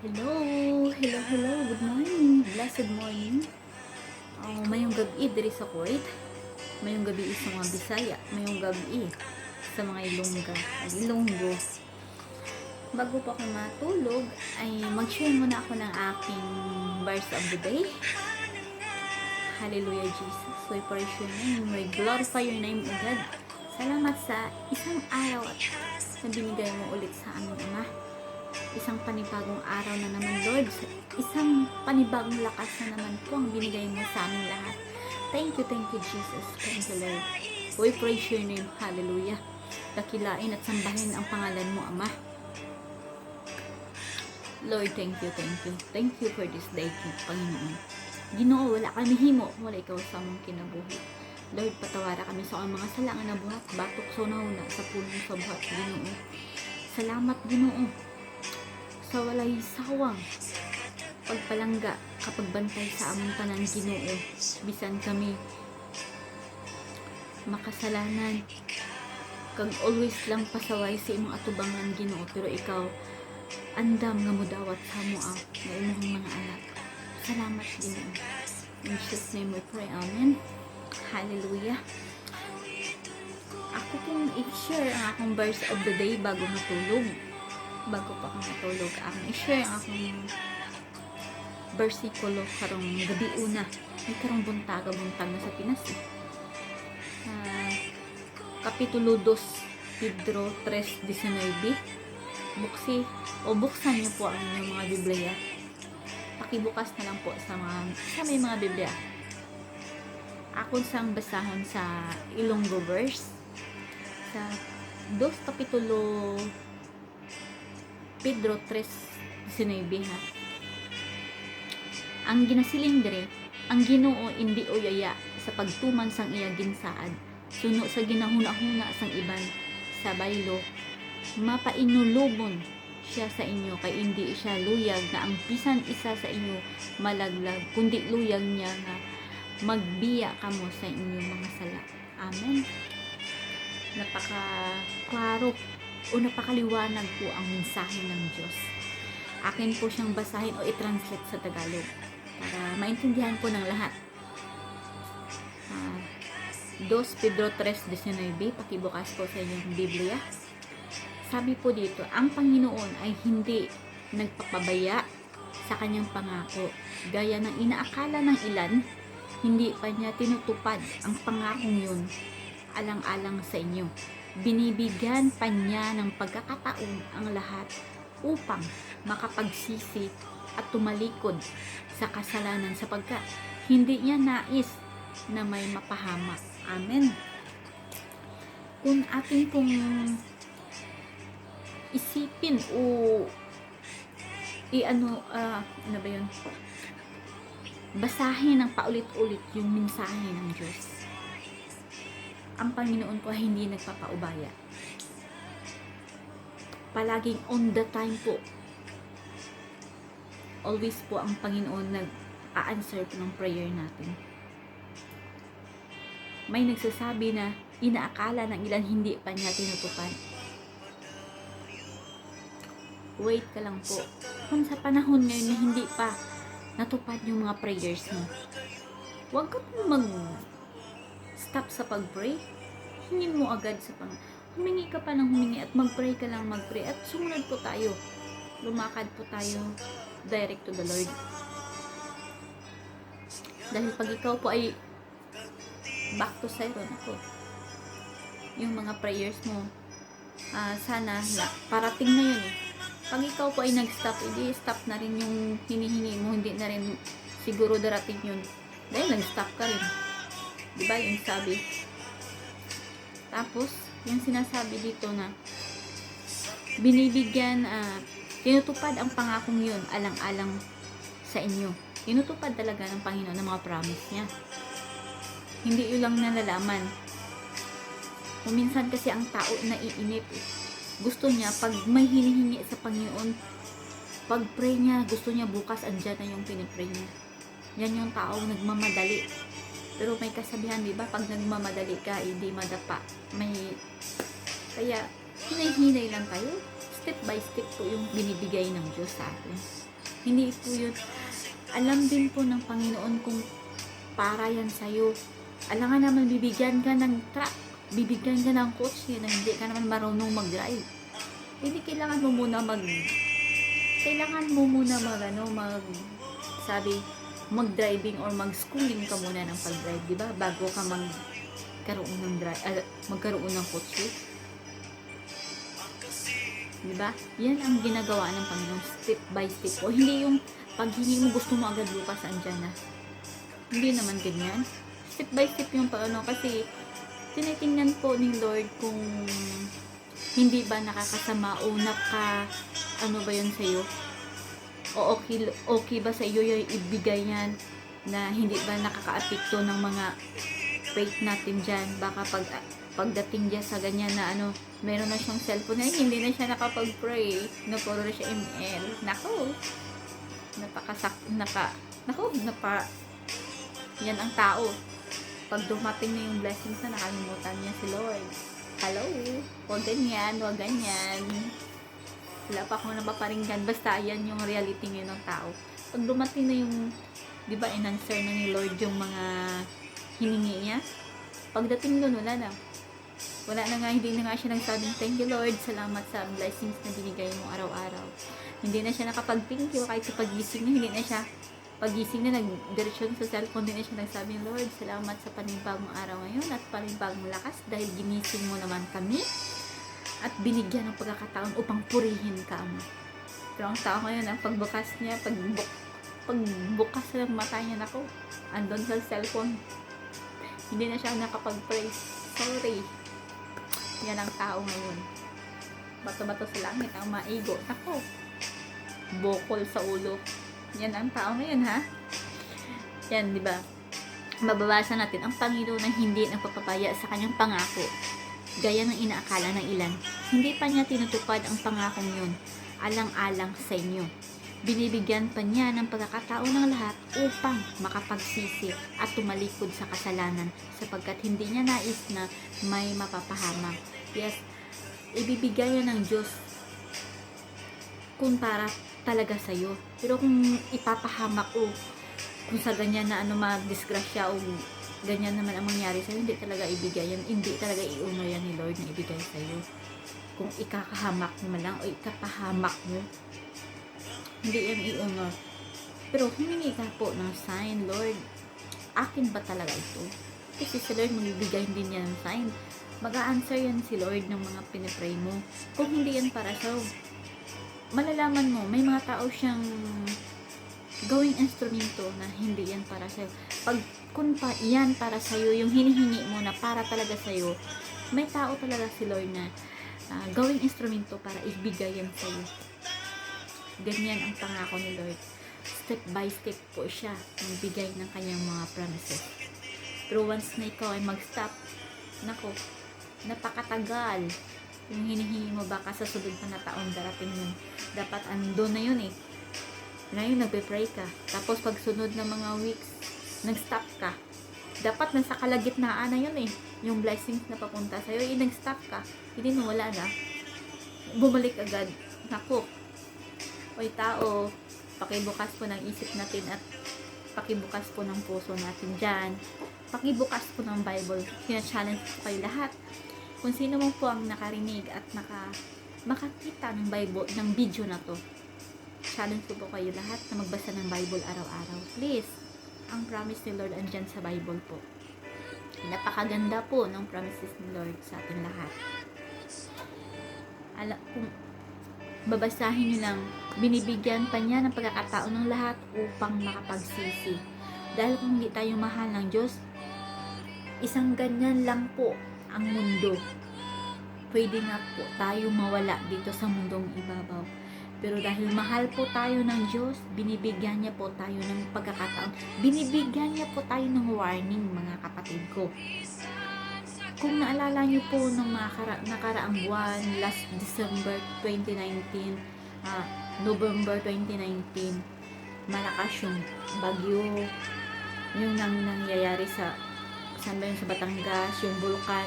Hello, hello, good morning, blessed morning. Mayong gabi diri sa Kuwait, mayong gabi sa mga Bisaya, mayong gabi sa mga Ilonggo. Bago pa ako matulog, ay mag-share muna ako ng aking verse of the day. Hallelujah Jesus, we praise your name, we glorify your name, O God. Salamat sa isang araw at na binigay mo ulit sa aming Ama. Isang panibagong araw na naman, Lord. Isang panibagong lakas na naman po ang binigay mo sa aming lahat. Thank you, Jesus. Thank you, Lord. We praise your name. Hallelujah. Dakilain at sambahin ang pangalan mo, Ama. Lord, thank you. Thank you for this day, Panginoon. Ginoo, wala kami himo, wala ikaw sa among kinabuhi. Lord, patawara kami sa mga sala nga nabuhat, batok sa unahuna, sa pulong sa buhat, Ginoo. Salamat, Ginoo, sa walay sawang pagpalangga kapag bantay sa among tanan, Ginoo. Bisan kami makasalanan kag always lang pasaway sa imong atubangan, Ginoo, pero ikaw andam nga mudawat sa amo nga imong mga anak. Salamat, Ginoo. In Jesus' name we pray. Amen. Hallelujah. Ako pong i-share ang akong verse of the day bago matulog. Bago pa ako matulog, ang i-share ang akong versikulo karong gabi una. May karong buntag na sa Pinas. Kapitulo 2, Pedro 3:19. Buksan niyo po ang inyong mga Biblia. Pakibukas na lang po sa may mga Biblia. Ako sang basahon sa Ilonggo verse sa 2 kapitulo Pedro 3:19 ha. Ang ginasiling dire, ang Ginoo indi uyaya sa pagtuman sang iya ginsaad, suno sa ginahuna-huna sang iban sa baylo, mapainulubon siya sa inyo kay indi siya luyag na ang bisan isa sa inyo malaglag, kundi luyag niya nga magbiya kamo sa inyong mga sala. Amen. Napaka-klaro o napakaliwanag po ang mensahe ng Diyos. Akin po siyang basahin o i-translate sa Tagalog para maintindihan po ng lahat. 2 Pedro 3:19, pakibukas po sa inyong Biblia. Sabi po dito, ang Panginoon ay hindi nagpapabaya sa kanyang pangako. Gaya ng inaakala ng ilan, hindi pa niya tinutupad ang pangakong yun alang-alang sa inyo. Binibigyan pa niya ng pagkakataon ang lahat upang makapagsisi at tumalikod sa kasalanan sapagkat hindi niya nais na may mapahamak. Amen. Kung ating pong isipin o ano ba yun? Basahin ng paulit-ulit yung mensahe ng Diyos. Ang Panginoon po ay hindi nagpapaubaya. Palaging on the time po. Always po ang Panginoon nag-a-answer po ng prayer natin. May nagsasabi na inaakala ng ilan hindi pa niya tinutupad. Wait ka lang po. Kung sa panahon ngayon na hindi pa natupad yung mga prayers mo, huwag ka po mag-stop sa pag-pray. Hingin mo agad humingi ka pa ng humingi at mag-pray ka lang mag-pray at sumunod po tayo. Lumakad po tayo direct to the Lord. Dahil pag ikaw po ay back to zero na po, yung mga prayers mo, sana parating na yun eh. Pag ikaw po ay nag-stop, hindi stop na rin yung hinihingi mo, hindi na rin siguro darating yun. Dahil nag-stop ka rin. Diba yung sabi? Tapos, yung sinasabi dito na binibigyan, tinutupad ang pangakong yun alang-alang sa inyo. Tinutupad talaga ng Panginoon ng mga promise niya. Hindi yun lang nalalaman. Minsan kasi ang tao naiinip eh. Gusto niya, pag may hinihingi sa Panginoon, pag pray niya, gusto niya bukas, andyan na yung pinipray niya. Yan yung taong nagmamadali. Pero may kasabihan, di ba? Pag nagmamadali ka, hindi madapa. Kaya, hinay-hinay lang tayo. step by step po yung binibigay ng Diyos sa atin. Hindi po yun, alam din po ng Panginoon kung para yan sa'yo. Alam nga naman, bibigyan ka ng truck, bibigyan ka ng kotse na hindi ka naman marunong mag-drive. Hindi kailangan mo muna mag-driving or mag-schooling ka muna ng pag-drive, di ba? Bago ka magkaroon ng kotse. Di ba? Yan ang ginagawa ng Panginoon, step by step po. Hindi yung paghingi mo gusto mo agad bukas andyan na. Hindi naman ganyan. Step by step yung paano, kasi tinitingnan po ni Lord kung hindi ba nakakasama o ano ba yun sa'yo, o okay ba sa iyo yung ibigay yan, na hindi ba nakakaapekto ng mga faith natin dyan. Baka pagdating dyan sa ganyan na meron na siyang cellphone na hindi na siya nakapag-pray, puro na siya ML. Yan ang tao. Pag dumating na yung blessings na, nakalimutan niya si Lord. Hello, huwag ganyan. Wala pa akong napaparinggan. Basta yan yung reality ngayon ng tao. Pag dumating na yung, di ba, in-answer na ni Lord yung mga hiningi niya, pagdating doon, wala na nga, hindi na nga siya nagsabing, thank you Lord, salamat sa blessings na binigay mo araw-araw. Hindi na siya nakapag-thank you, kahit sa pagising na, pagising na nag-diretsyon sa cellphone, hindi na siya nagsabing, Lord, salamat sa panibagong araw ngayon at panibagong lakas dahil ginising mo naman kami at binigyan ng pagkakataon upang purihin ka, Ama. Pero ang tao ngayon, ang pagbukas niya, pagbukas ng mata niya, andon sa cellphone, hindi na siya nakapag-praise. Sorry. Yan ang tao ngayon. Bato-bato sa langit ang maigo. Bokol sa ulo. Yan ang tao ngayon, ha? Yan, di ba? Mababasa natin ang Panginoon na hindi nagpapapaya sa kanyang pangako. Gaya ng inaakala ng ilan, hindi pa niya tinutupad ang pangakong yun, alang-alang sa inyo. Binibigyan pa niya ng pagkakataon ng lahat upang makapagsisi at tumalikod sa kasalanan, sapagkat hindi niya nais na may mapapahamak. Yes, ibibigay yan ng Diyos kung para talaga sa'yo. Pero kung ipapahamak o kung sa ganyan na madisgrasya o ganyan naman ang mangyari sa'yo, hindi talaga ibigay yan. Hindi talaga iuno yan ni Lord na ibigay sa'yo. Kung ikakahamak mo lang o ikapahamak mo, hindi yan iuno. Pero humingi ka po ng sign, Lord, akin ba talaga ito? Kasi si Lord magbibigay din yan ng sign. Mag-a-answer yan si Lord ng mga pinipray mo. Kung hindi yan para sa'yo, malalaman mo, may mga tao siyang gawing instrumento na hindi yan para sa'yo. Kung pa yan para sa'yo, yung hinihingi mo na para talaga sa'yo, may tao talaga si Lord na gawing instrumento para ibigay yan sa'yo. Ganyan ang pangako ni Lord. Step by step po siya magbigay ng kanyang mga promises. Pero once na ikaw ay mag-stop, napakatagal. Yung hinihingi mo, baka sa sunod pa na taon darating yun. Dapat andun na yun eh. Ngayon nagpe-pray ka. Tapos pag sunod na mga weeks, nag-stop ka. Dapat nasa kalagitnaan na yun eh. Yung blessings na papunta sa'yo, nag-stop ka. Hindi na, wala na. Bumalik agad. Oy tao, pakibukas po ng isip natin at pakibukas po ng puso natin dyan. Pakibukas po ng Bible. Sina-challenge po kayo lahat. Kung sino mo po ang nakarinig at makakita ng Bible, ng video na to, challenge po kayo lahat na magbasa ng Bible araw-araw. Please, ang promise ni Lord andyan sa Bible po. Napakaganda po ng promises ni Lord sa ating lahat. Kung babasahin nyo lang, binibigyan pa niya ng pagkakataon ng lahat upang makapagsisi. Dahil kung hindi tayo mahal ng Diyos, isang ganyan lang po ang mundo. Pwede na po tayo mawala dito sa mundong ibabaw. Pero dahil mahal po tayo ng Diyos, binibigyan niya po tayo ng pagkakataon. Binibigyan niya po tayo ng warning, mga kapatid ko. Kung naalala niyo po ng mga nakaraang buwan, last December 2019, November 2019, malakas yung bagyo, yung nangyayari sa Batangas, yung bulkan,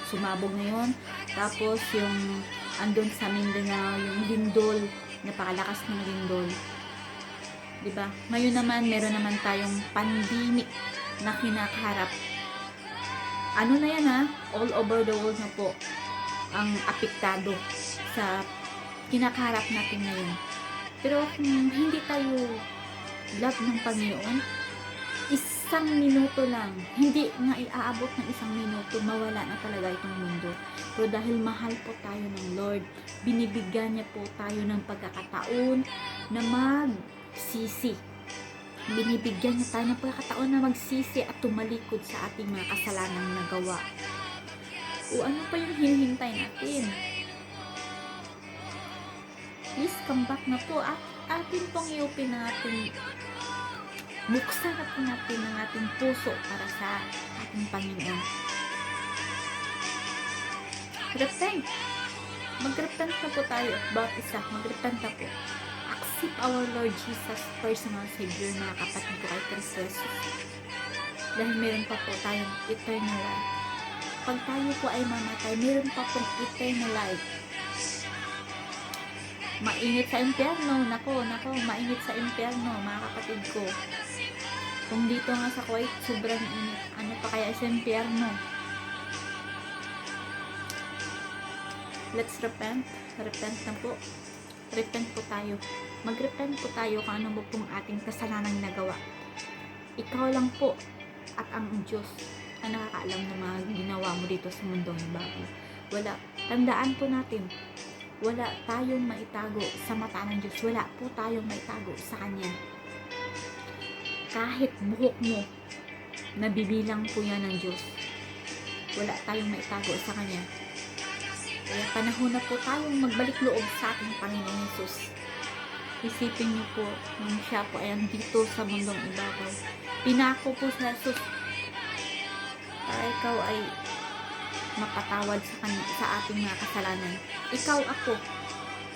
sumabog na yun. Tapos yung andun sa Mindanao, yung lindol, napakalakas ng lindol. Diba? Ngayon naman, meron naman tayong pandemic na kinakaharap. Ano na yan ha? All over the world na po ang apektado sa kinakaharap natin ngayon. Pero kung hindi tayo love ng Panginoon, isang minuto lang, hindi nga iaabot ng isang minuto, mawala na talaga itong mundo. Pero dahil mahal po tayo ng Lord, binibigyan niya po tayo ng pagkakataon na magsisi. Binibigyan niya tayo ng pagkakataon na magsisi at tumalikod sa ating mga kasalanang nagawa. O ano pa yung hinihintay natin? Please come back na po at atin pong iupin ng ating buksan na po natin ang ating puso para sa ating Panginoon. Repent. Mag-repent na po tayo. Bawat isa, mag-repent na po. Accept our Lord Jesus, personal Savior, mga kapatid ko kay Cristo Jesus. Dahil meron pa po tayong eternal life. Pag tayo po ay mamatay, meron pa pong eternal life. Mainit sa impyerno. Nako, mainit sa impyerno, mga kapatid ko. Kung dito nga sa Kuwait, sobrang init. Ano pa kaya sa impyerno? Let's repent. Repent na po. Repent po tayo. Mag-repent po tayo kung ano mo pong ating kasalanang nagawa. Ikaw lang po at ang Diyos ang nakakaalam ng mga ginawa mo dito sa mundong bago. Wala. Tandaan po natin, wala tayong maitago sa mata ng Diyos. Wala po tayong maitago sa Kanya. Kahit buhok mo, nabibilang po yan ng Diyos. Wala tayong maitago sa Kanya. Kaya panahon na po tayong magbalik loob sa ating Panginoon Jesus. Isipin niyo po, nung siya po ay andito sa mundong ibabaw, pinako po sa Jesus para ikaw ay mapatawad sa ating mga kasalanan. Ikaw, ako,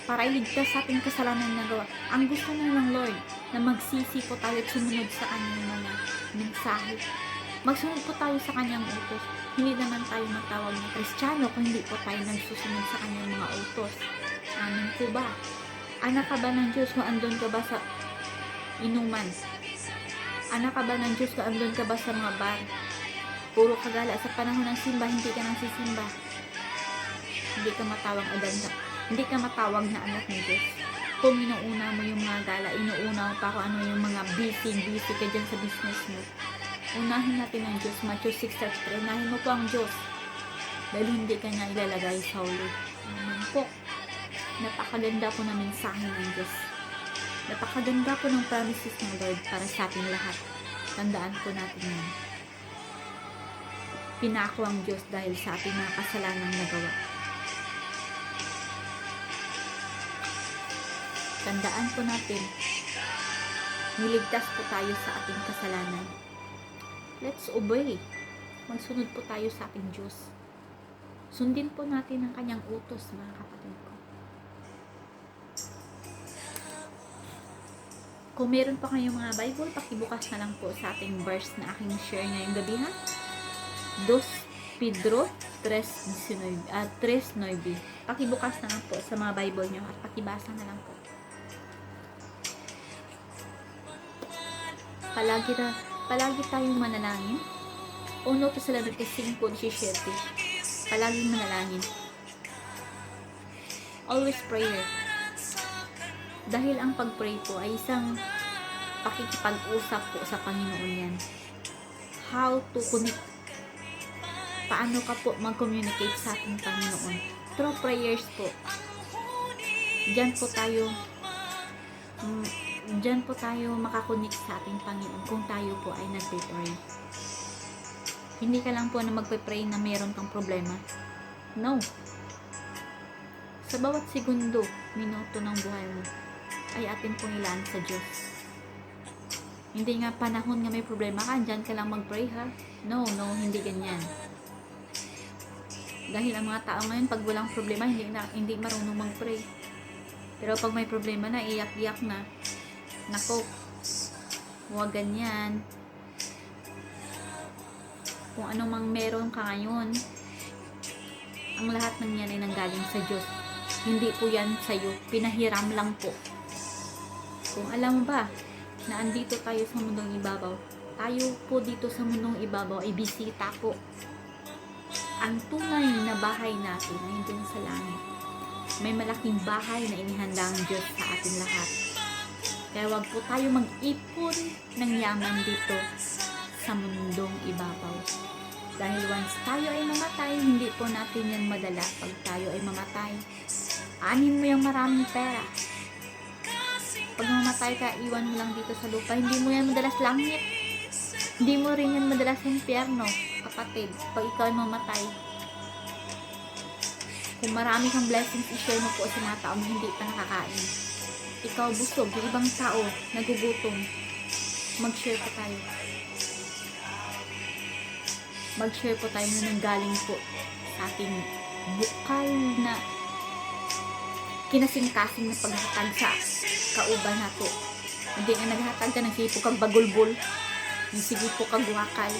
para iligtas sa ating kasalanan na gawa. Ang gusto na ng Lord na magsisi po tayo at sumunod sa kanyang mga mensahe. Magsunod po tayo sa kanyang utos. Hindi naman tayo matawag na Kristiyano kung hindi po tayo nagsusunod sa kanyang mga utos. Amen po ba? Anak ka ba ng Diyos kung andun ka ba sa inuman? Anak ka ba ng Diyos kung andun ka ba sa mga bar? Puro kagala sa panahon ng simba, hindi ka nang sisimba. Hindi ka matawag na anak ng Diyos. Kung inuuna mo yung mga gala, inuuna mo pa kung ano yung mga busy ka dyan sa business mo. Unahin natin ang Diyos. Matthew 6:33. Unahin mo po ang Diyos. Dahil hindi ka niya ilalagay sa huli. Amen po. Napakaganda po ng mensahe ng Diyos. Napakaganda po ng promises ng Lord para sa ating lahat. Tandaan po natin yan. Pinako ang Diyos dahil sa ating mga kasalanang nagawa. Tandaan po natin, niligtas po tayo sa ating kasalanan. Let's obey. Magsunod po tayo sa ating Diyos. Sundin po natin ang kanyang utos, mga kapatid ko. Kung meron pa kayong mga Bible, pakibukas na lang po sa ating verse na aking share ngayong gabi, ha? 2 Pedro 3:9. Pakibukas na lang po sa mga Bible nyo at pakibasa na lang po. Palagi tayong manalangin. 1 Tessalonicenses 5:17. Palaging manalangin. Always prayer. Dahil ang pag-pray po ay isang pakikipag-usap po sa Panginoon yan. How to connect. Paano ka po mag-communicate sa ating Panginoon? Through prayers po. Diyan po tayo makakonik sa ating Panginoon kung tayo po ay nagpe-pray. Hindi ka lang po na magpe-pray na mayroon kang problema. No. Sa bawat segundo, minuto ng buhay mo, ay atin pong ilaan sa Diyos. Hindi nga panahon nga may problema ka, dyan ka lang mag-pray, ha? No, hindi ganyan. Dahil ang mga tao ngayon, pag walang problema, hindi marunong mag-pray. Pero pag may problema na, iyak-iyak na. Nako, huwag ganyan. Kung ano mang meron ka ngayon, ang lahat ng yan ay nanggaling sa Diyos. Hindi po yan sa'yo. Pinahiram lang po. Kung alam mo ba na andito tayo sa mundong ibabaw, tayo po dito sa mundong ibabaw ay bisita po. Ang tunay na bahay natin ay dun sa langit. May malaking bahay na inihanda ang Diyos sa ating lahat. Kaya wag po tayo mag-ipon ng yaman dito sa mundong ibabaw. Dahil once tayo ay mamatay, hindi po natin yan madala pag tayo ay mamatay. Anin mo yung maraming pera. Pag mamatay ka, iwan mo lang dito sa lupa. Hindi mo yan madalas langit. Hindi mo rin yan madalas sa impyerno, kapatid, pag ikaw ay mamatay. Kung marami kang blessings, i-share mo po sa mga taong hindi pa nakakain. Ikaw busog, yung ibang tao nagugutom. Mag-share po tayo. Mag-share po tayo na nanggaling po sa ating bukal na kinasing-kasing na paghatag sa kauban na po. Hindi nga naghatag ka, nagsipo kang bagulbol. Nagsipo kang wakal.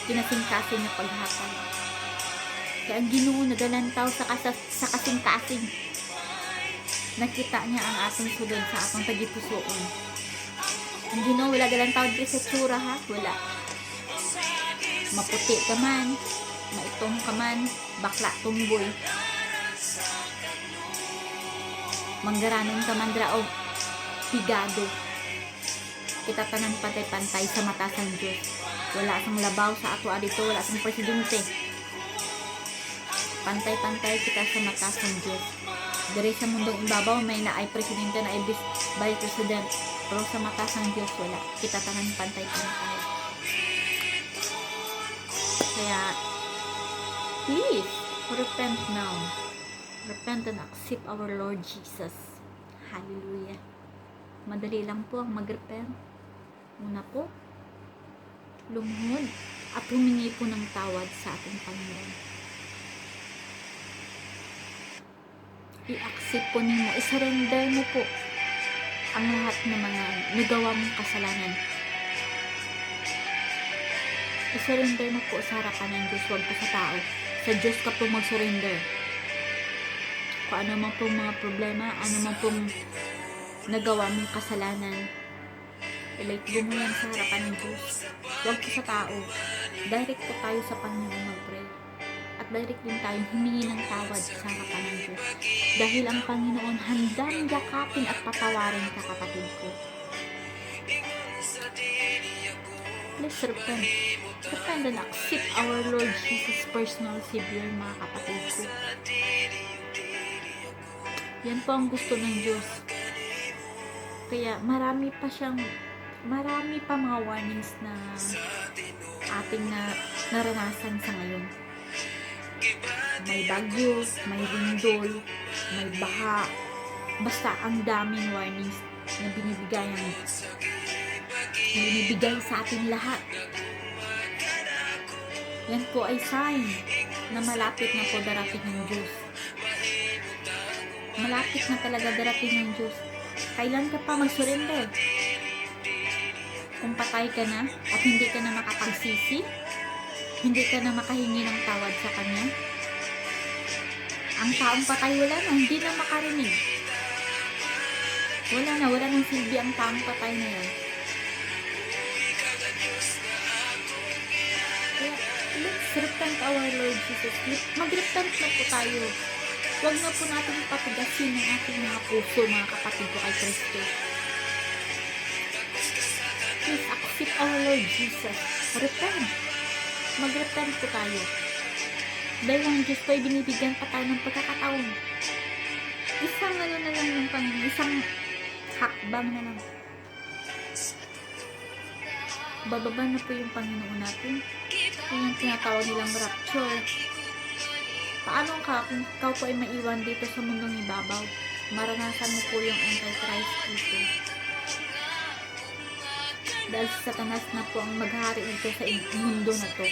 Kinasing-kasing na paghatag. Kaya ang Ginoo nagalantaw sa kasing-kasing. Nakita niya ang ating sudod sa atong tagipusoon. Ang Ginoo wala galantaw di sa tsura ha, wala. Maputi ka man, maitong ka man, bakla tumboy. Manggaranon ka man drao, pigado. Kita tanan pantay-pantay sa mata sang Diyos. Wala sang labaw sa ato adito, wala sang presidente. Pantay-pantay kita sa mata sang Diyos. Diri sa mundong ibabaw may naay presidente na ay vice president, pero sa mata sang Diyos wala. Kita tanan pantay-pantay. Kaya please repent now. Repent and accept our Lord Jesus. Hallelujah. Madali lang po ang mag-repent. Una po, lumuhod at humingi po ng tawad sa ating Panginoon. I-accept po ninyo, i-surrender mo po ang lahat ng mga nagawa mong kasalanan. I-surrender mo po sa harapan ng Diyos, huwag po sa tao. Sa Diyos ka po mag-surrender. Kung ano man pong mga problema, ano man pong nagawa mong kasalanan, i-let go mo yan sa harapan ng Diyos. Huwag po sa tao. Direct po tayo sa Panginoon mag-pray. At direct din tayo humingi ng tawad sa harapan ng Diyos. Dahil ang Panginoon handang yakapin at patawarin ka, kapatid ko. Please repent. Repent and accept our Lord Jesus personal Savior, mga kapatid ko. Yan po ang gusto ng Diyos. Kaya marami pa mga warnings na ating naranasan sa ngayon. May bagyo, may lindol, may baha. Basta ang daming warnings na binibigay sa ating lahat. Yan po ay sign na malapit na po darating ng Diyos. Malapit na talaga darating ng Diyos. Kailan ka pa mag-surrender? Kung patay ka na at hindi ka na makapagsisi, hindi ka na makahingi ng tawad sa Kanya, ang taong patay wala na, hindi na makarinig. Wala nang silbi ang taong patay na yan. Kaya, let's repent our Lord Jesus. Mag-repent na po tayo. Huwag na po natin patigasin ang ating mga puso, mga kapatid ko kay Kristo. Please accept our Lord Jesus. Repent. Mag-repent po tayo. Dahil ang Diyos po ay binibigyan pa tayo ng pagkakataon. Isang na lang ng Panginoon. Isang hakbang na lang. Bababa na po yung Panginoon natin. Yung tinatawag nilang rapture. Paano ka kung ikaw po ay maiwan dito sa mundong ibabaw? Maranasan mo po yung Antichrist dito. Dahil si Satanas na po ang maghari dito sa mundo na to.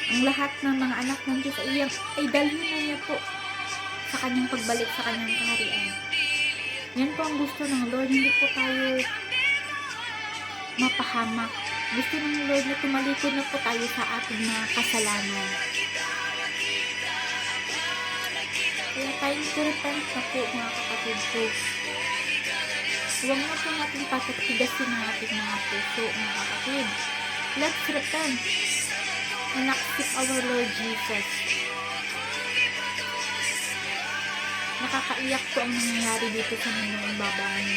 Ang lahat ng mga anak ng Diyos ay dalhin na niya po sa kanyang pagbalik sa kanyang kaharian. Yan po ang gusto ng Lord. Hindi po tayo mapahamak. Gusto ng Lord na tumalikod na po tayo sa ating mga kasalanan. Kaya time to repent na po mga kapatid ko. Huwag na po natin patatigasin ang ating mga puso mga kapatid. Let's repent and accept our Lord Jesus. Nakakaiyak po ang nangyayari dito sa mundong babae.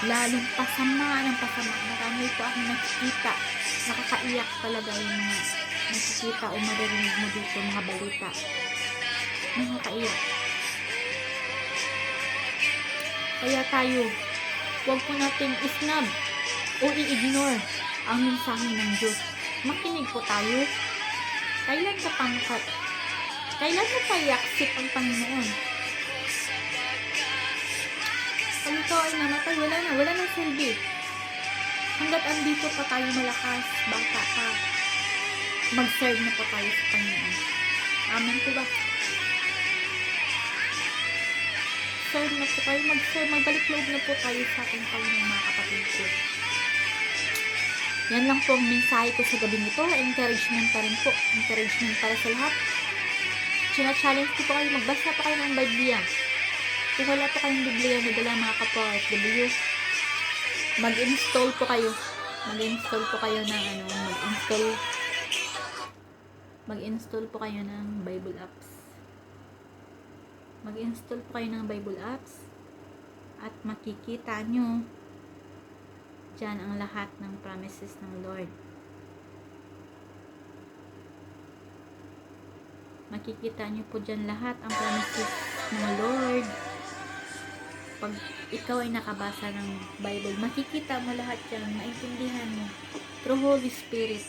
Lalong pasama ng pasama. Marami po akong nakikita. Nakakaiyak talaga yung mga nakikita o maririnig mo dito mga balita. Nakakaiyak. Kaya tayo, huwag po natin isnab o i-ignore ang mensahe ng Diyos. Makinig po tayo. Kailan ka pangkat? Kailan mo pa i-accept ang Panginoon? Pag ikaw ay namatay, wala nang silbi. Hanggat andito pa tayo malakas, bata pa, mag-serve na po tayo sa Panginoon. Amen po ba? Serve na po tayo, mag-serve, magbalik loob na po tayo sa ating Panginoon mga kapatid ko. Yan lang po ang mensahe ko sa gabi nito. Encouragement pa rin po. Encouragement para sa lahat. Challenge ko po kayo, magbasa pa kayo ng Biblia. Kung wala po kayong Biblia na dala mga kapwa FW, mag-install po kayo. Mag-install po kayo ng mag-install po kayo ng Bible apps. Mag-install po kayo ng Bible apps at makikita nyo dyan ang lahat ng promises ng Lord. Makikita nyo po dyan lahat ang promises ng Lord. Pag ikaw ay nakabasa ng Bible, makikita mo lahat yan, maintindihan mo through Holy Spirit.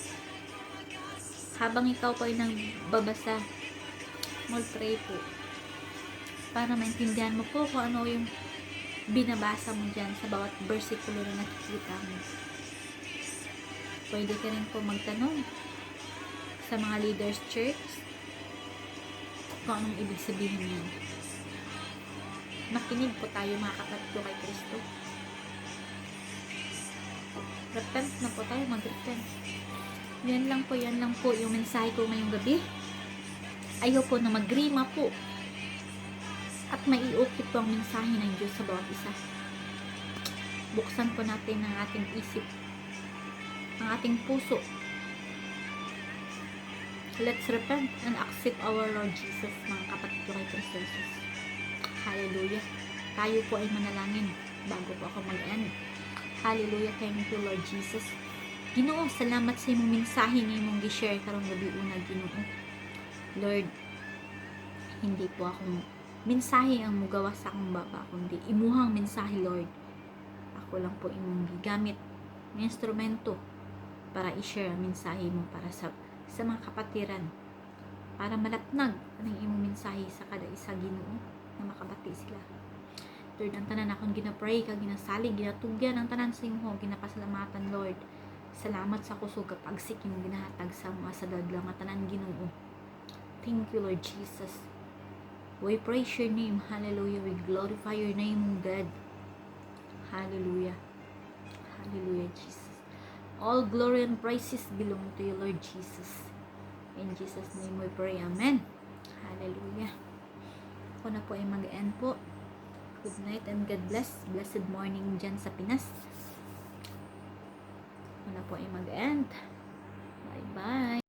Habang ikaw po ay nagbabasa, mag-pray po para maintindihan mo po kung ano yung binabasa mo dyan sa bawat versikulo na nakikita mo. Pwede ka rin po magtanong sa mga leaders church kung anong ibig sabihin niyo. Makinig po tayo mga kapatid ko kay Kristo. Repent na po tayo, mag-repent. Yan lang po yung mensahe ko ngayong gabi. Ayaw po na magrima po at maiukit po ang mensahe ng Diyos sa bawat isa. Buksan po natin ang ating isip, ang ating puso. Let's repent and accept our Lord Jesus, mga kapatid ko kay Kristo Jesus. Hallelujah. Tayo po ay manalangin bago po ako mag-end. Hallelujah. Thank you, Lord Jesus. Ginoo, salamat sa imong mensahe na imong gi-share karong gabi una, Ginoo. Lord, hindi po akong mensahe ang mugawa sa akong baba, kundi imuhang mensahe, Lord. Ako lang po imong gigamit ng instrumento para i-share ang mensahe mo para sa mga kapatiran, para malatnag ang imong mensahe sa kada isa, Ginoo, na makabati sila. Lord, ang tanan akong ginapray, kag ginasalig, ginatugyan ang tanan sa imo, ginapasalamatan, Lord. Salamat sa kusog kapagsik imong ginahatag sa mga sadadlang nga tanan, Ginoo. Thank you, Lord Jesus. We praise your name. Hallelujah. We glorify your name, God. Hallelujah. Hallelujah, Jesus. All glory and praises belong to you, Lord Jesus. In Jesus' name we pray. Amen. Hallelujah. Ako na po ay mag-end po. Good night and God bless. Blessed morning dyan sa Pinas. Ako na po ay mag-end. Bye-bye.